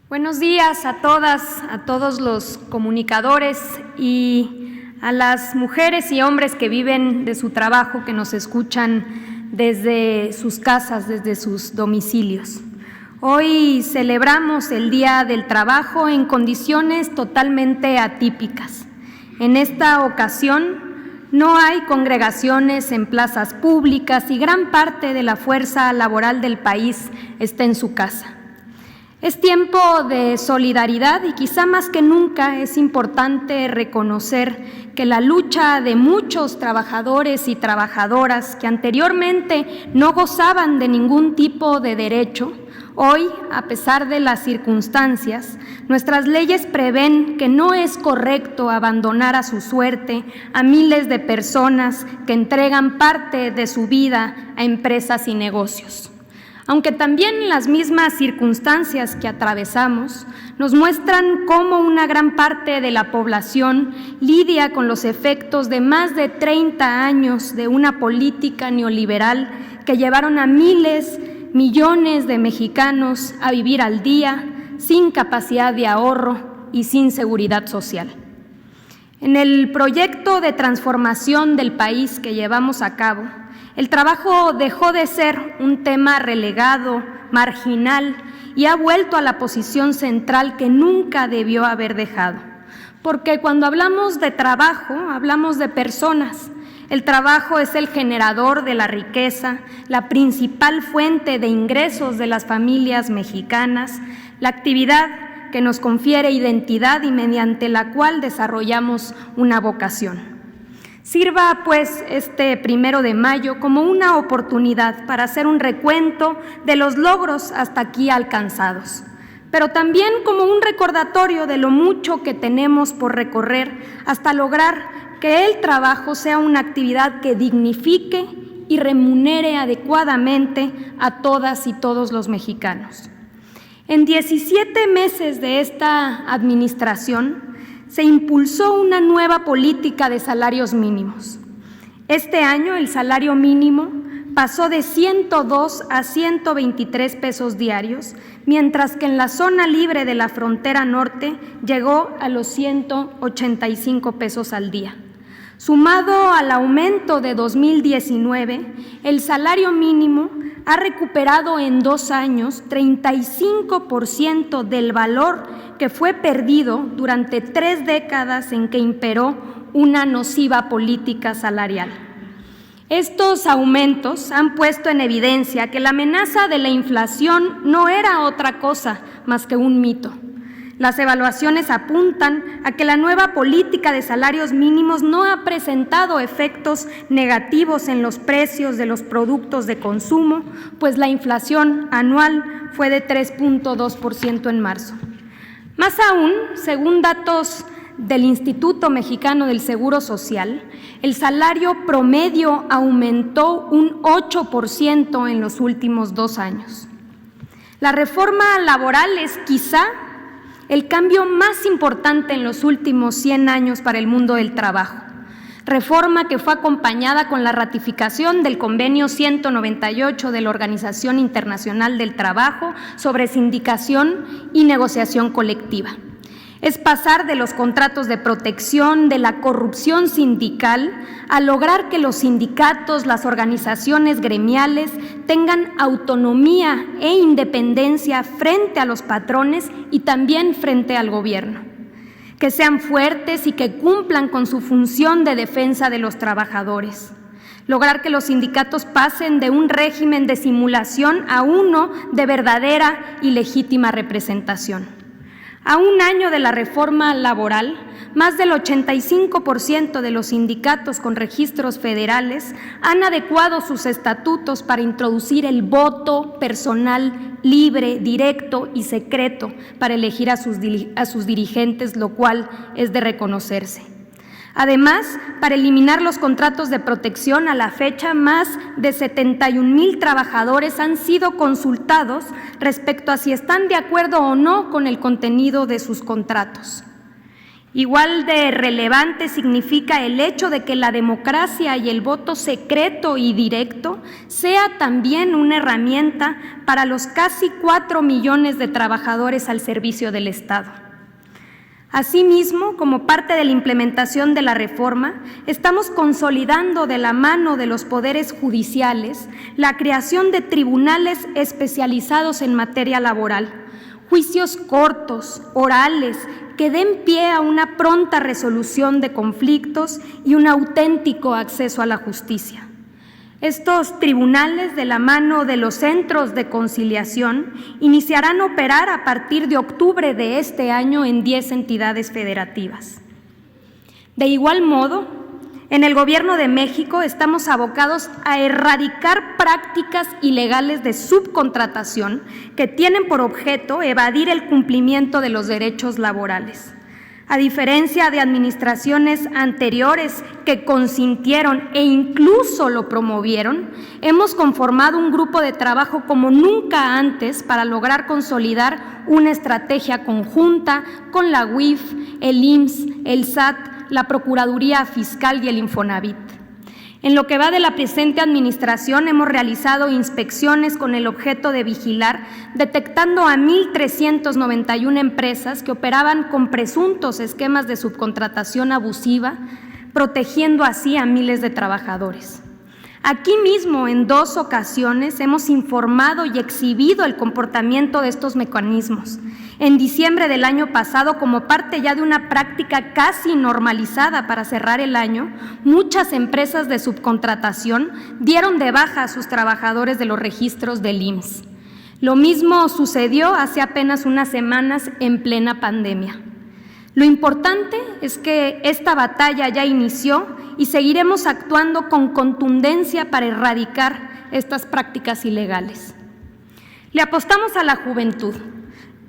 Buenos días a todas, a todos los comunicadores y a las mujeres y hombres que viven de su trabajo, que nos escuchan desde sus casas, desde sus domicilios. Hoy celebramos el Día del Trabajo en condiciones totalmente atípicas. En esta ocasión no hay congregaciones en plazas públicas y gran parte de la fuerza laboral del país está en su casa. Es tiempo de solidaridad y quizá más que nunca es importante reconocer que la lucha de muchos trabajadores y trabajadoras que anteriormente no gozaban de ningún tipo de derecho, hoy, a pesar de las circunstancias, nuestras leyes prevén que no es correcto abandonar a su suerte a miles de personas que entregan parte de su vida a empresas y negocios. Aunque también las mismas circunstancias que atravesamos nos muestran cómo una gran parte de la población lidia con los efectos de más de 30 años de una política neoliberal que llevaron a millones de mexicanos a vivir al día, sin capacidad de ahorro y sin seguridad social. En el proyecto de transformación del país que llevamos a cabo, el trabajo dejó de ser un tema relegado, marginal, y ha vuelto a la posición central que nunca debió haber dejado. Porque cuando hablamos de trabajo, hablamos de personas. El trabajo es el generador de la riqueza, la principal fuente de ingresos de las familias mexicanas, la actividad que nos confiere identidad y mediante la cual desarrollamos una vocación. Sirva, pues, este 1 de mayo como una oportunidad para hacer un recuento de los logros hasta aquí alcanzados, pero también como un recordatorio de lo mucho que tenemos por recorrer hasta lograr que el trabajo sea una actividad que dignifique y remunere adecuadamente a todas y todos los mexicanos. En 17 meses de esta administración, se impulsó una nueva política de salarios mínimos. Este año el salario mínimo pasó de 102 a 123 pesos diarios, mientras que en la zona libre de la frontera norte llegó a los 185 pesos al día. Sumado al aumento de 2019, el salario mínimo ha recuperado en 2 años 35% del valor que fue perdido durante 3 décadas en que imperó una nociva política salarial. Estos aumentos han puesto en evidencia que la amenaza de la inflación no era otra cosa más que un mito. Las evaluaciones apuntan a que la nueva política de salarios mínimos no ha presentado efectos negativos en los precios de los productos de consumo, pues la inflación anual fue de 3.2% en marzo. Más aún, según datos del Instituto Mexicano del Seguro Social, el salario promedio aumentó un 8% en los últimos 2 años. La reforma laboral es quizá el cambio más importante en los últimos 100 años para el mundo del trabajo. Reforma que fue acompañada con la ratificación del Convenio 198 de la Organización Internacional del Trabajo sobre sindicación y negociación colectiva. Es pasar de los contratos de protección, de la corrupción sindical, a lograr que los sindicatos, las organizaciones gremiales tengan autonomía e independencia frente a los patrones y también frente al gobierno. Que sean fuertes y que cumplan con su función de defensa de los trabajadores. Lograr que los sindicatos pasen de un régimen de simulación a uno de verdadera y legítima representación. A 1 año de la reforma laboral, más del 85% de los sindicatos con registros federales han adecuado sus estatutos para introducir el voto personal libre, directo y secreto para elegir a sus dirigentes, lo cual es de reconocerse. Además, para eliminar los contratos de protección, a la fecha más de 71,000 trabajadores han sido consultados respecto a si están de acuerdo o no con el contenido de sus contratos. Igual de relevante significa el hecho de que la democracia y el voto secreto y directo sea también una herramienta para los casi 4 millones de trabajadores al servicio del Estado. Asimismo, como parte de la implementación de la reforma, estamos consolidando de la mano de los poderes judiciales la creación de tribunales especializados en materia laboral, juicios cortos, orales, que den pie a una pronta resolución de conflictos y un auténtico acceso a la justicia. Estos tribunales, de la mano de los centros de conciliación, iniciarán a operar a partir de octubre de este año en 10 entidades federativas. De igual modo, en el Gobierno de México estamos abocados a erradicar prácticas ilegales de subcontratación que tienen por objeto evadir el cumplimiento de los derechos laborales. A diferencia de administraciones anteriores que consintieron e incluso lo promovieron, hemos conformado un grupo de trabajo como nunca antes para lograr consolidar una estrategia conjunta con la UIF, el IMSS, el SAT, la Procuraduría Fiscal y el Infonavit. En lo que va de la presente administración, hemos realizado inspecciones con el objeto de vigilar, detectando a 1,391 empresas que operaban con presuntos esquemas de subcontratación abusiva, protegiendo así a miles de trabajadores. Aquí mismo, en 2 ocasiones, hemos informado y exhibido el comportamiento de estos mecanismos. En diciembre del año pasado, como parte ya de una práctica casi normalizada para cerrar el año, muchas empresas de subcontratación dieron de baja a sus trabajadores de los registros del IMSS. Lo mismo sucedió hace apenas unas semanas en plena pandemia. Lo importante es que esta batalla ya inició y seguiremos actuando con contundencia para erradicar estas prácticas ilegales. Le apostamos a la juventud.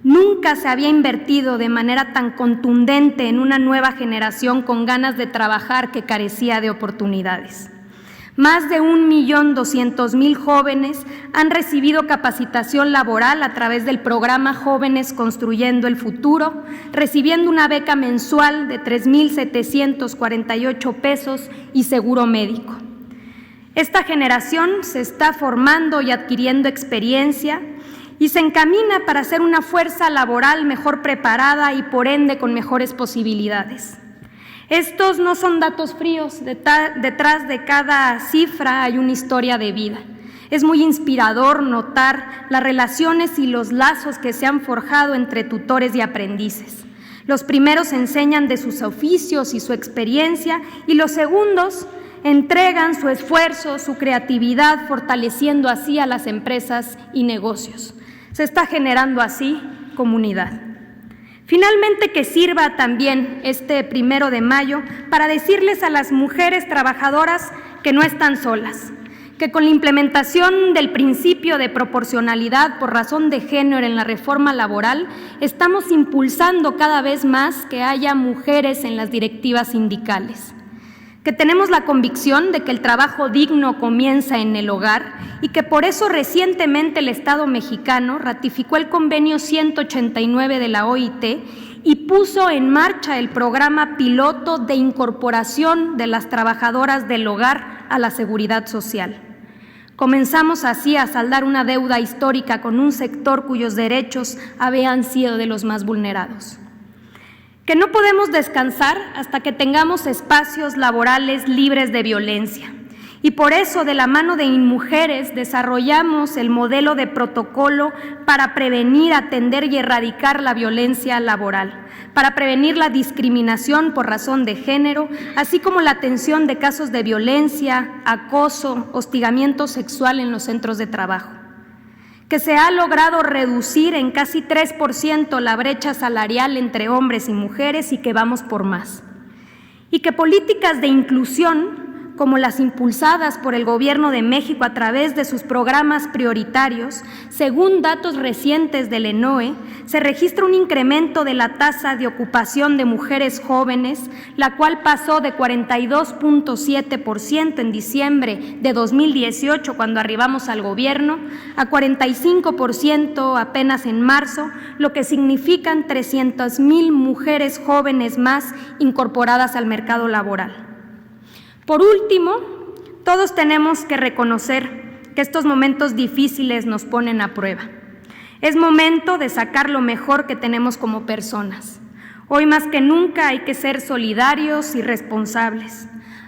Nunca se había invertido de manera tan contundente en una nueva generación con ganas de trabajar que carecía de oportunidades. Más de 1.200.000 jóvenes han recibido capacitación laboral a través del programa Jóvenes Construyendo el Futuro, recibiendo una beca mensual de 3,748 pesos y seguro médico. Esta generación se está formando y adquiriendo experiencia y se encamina para ser una fuerza laboral mejor preparada y por ende con mejores posibilidades. Estos no son datos fríos, detrás de cada cifra hay una historia de vida. Es muy inspirador notar las relaciones y los lazos que se han forjado entre tutores y aprendices. Los primeros enseñan de sus oficios y su experiencia y los segundos entregan su esfuerzo, su creatividad, fortaleciendo así a las empresas y negocios. Se está generando así comunidad. Finalmente, que sirva también este 1 de mayo para decirles a las mujeres trabajadoras que no están solas, que con la implementación del principio de proporcionalidad por razón de género en la reforma laboral, estamos impulsando cada vez más que haya mujeres en las directivas sindicales, que tenemos la convicción de que el trabajo digno comienza en el hogar y que por eso recientemente el Estado mexicano ratificó el convenio 189 de la OIT y puso en marcha el programa piloto de incorporación de las trabajadoras del hogar a la seguridad social. Comenzamos así a saldar una deuda histórica con un sector cuyos derechos habían sido de los más vulnerados. Que no podemos descansar hasta que tengamos espacios laborales libres de violencia. Y por eso, de la mano de InMujeres, desarrollamos el modelo de protocolo para prevenir, atender y erradicar la violencia laboral, para prevenir la discriminación por razón de género, así como la atención de casos de violencia, acoso, hostigamiento sexual en los centros de trabajo. Que se ha logrado reducir en casi 3% la brecha salarial entre hombres y mujeres y que vamos por más. Y que políticas de inclusión como las impulsadas por el Gobierno de México a través de sus programas prioritarios, según datos recientes del ENOE, se registra un incremento de la tasa de ocupación de mujeres jóvenes, la cual pasó de 42.7% en diciembre de 2018, cuando arribamos al gobierno, a 45% apenas en marzo, lo que significan 300,000 mujeres jóvenes más incorporadas al mercado laboral. Por último, todos tenemos que reconocer que estos momentos difíciles nos ponen a prueba. Es momento de sacar lo mejor que tenemos como personas. Hoy más que nunca hay que ser solidarios y responsables.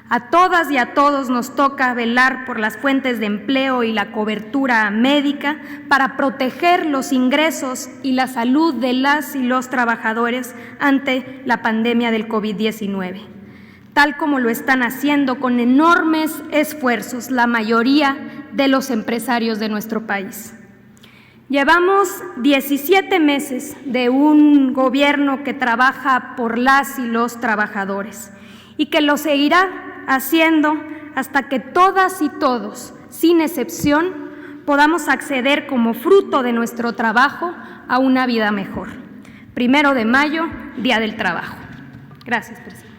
A todas y a todos nos toca velar por las fuentes de empleo y la cobertura médica para proteger los ingresos y la salud de las y los trabajadores ante la pandemia del COVID-19. Tal como lo están haciendo con enormes esfuerzos la mayoría de los empresarios de nuestro país. Llevamos 17 meses de un gobierno que trabaja por las y los trabajadores y que lo seguirá haciendo hasta que todas y todos, sin excepción, podamos acceder como fruto de nuestro trabajo a una vida mejor. 1 de mayo, Día del Trabajo. Gracias, presidente.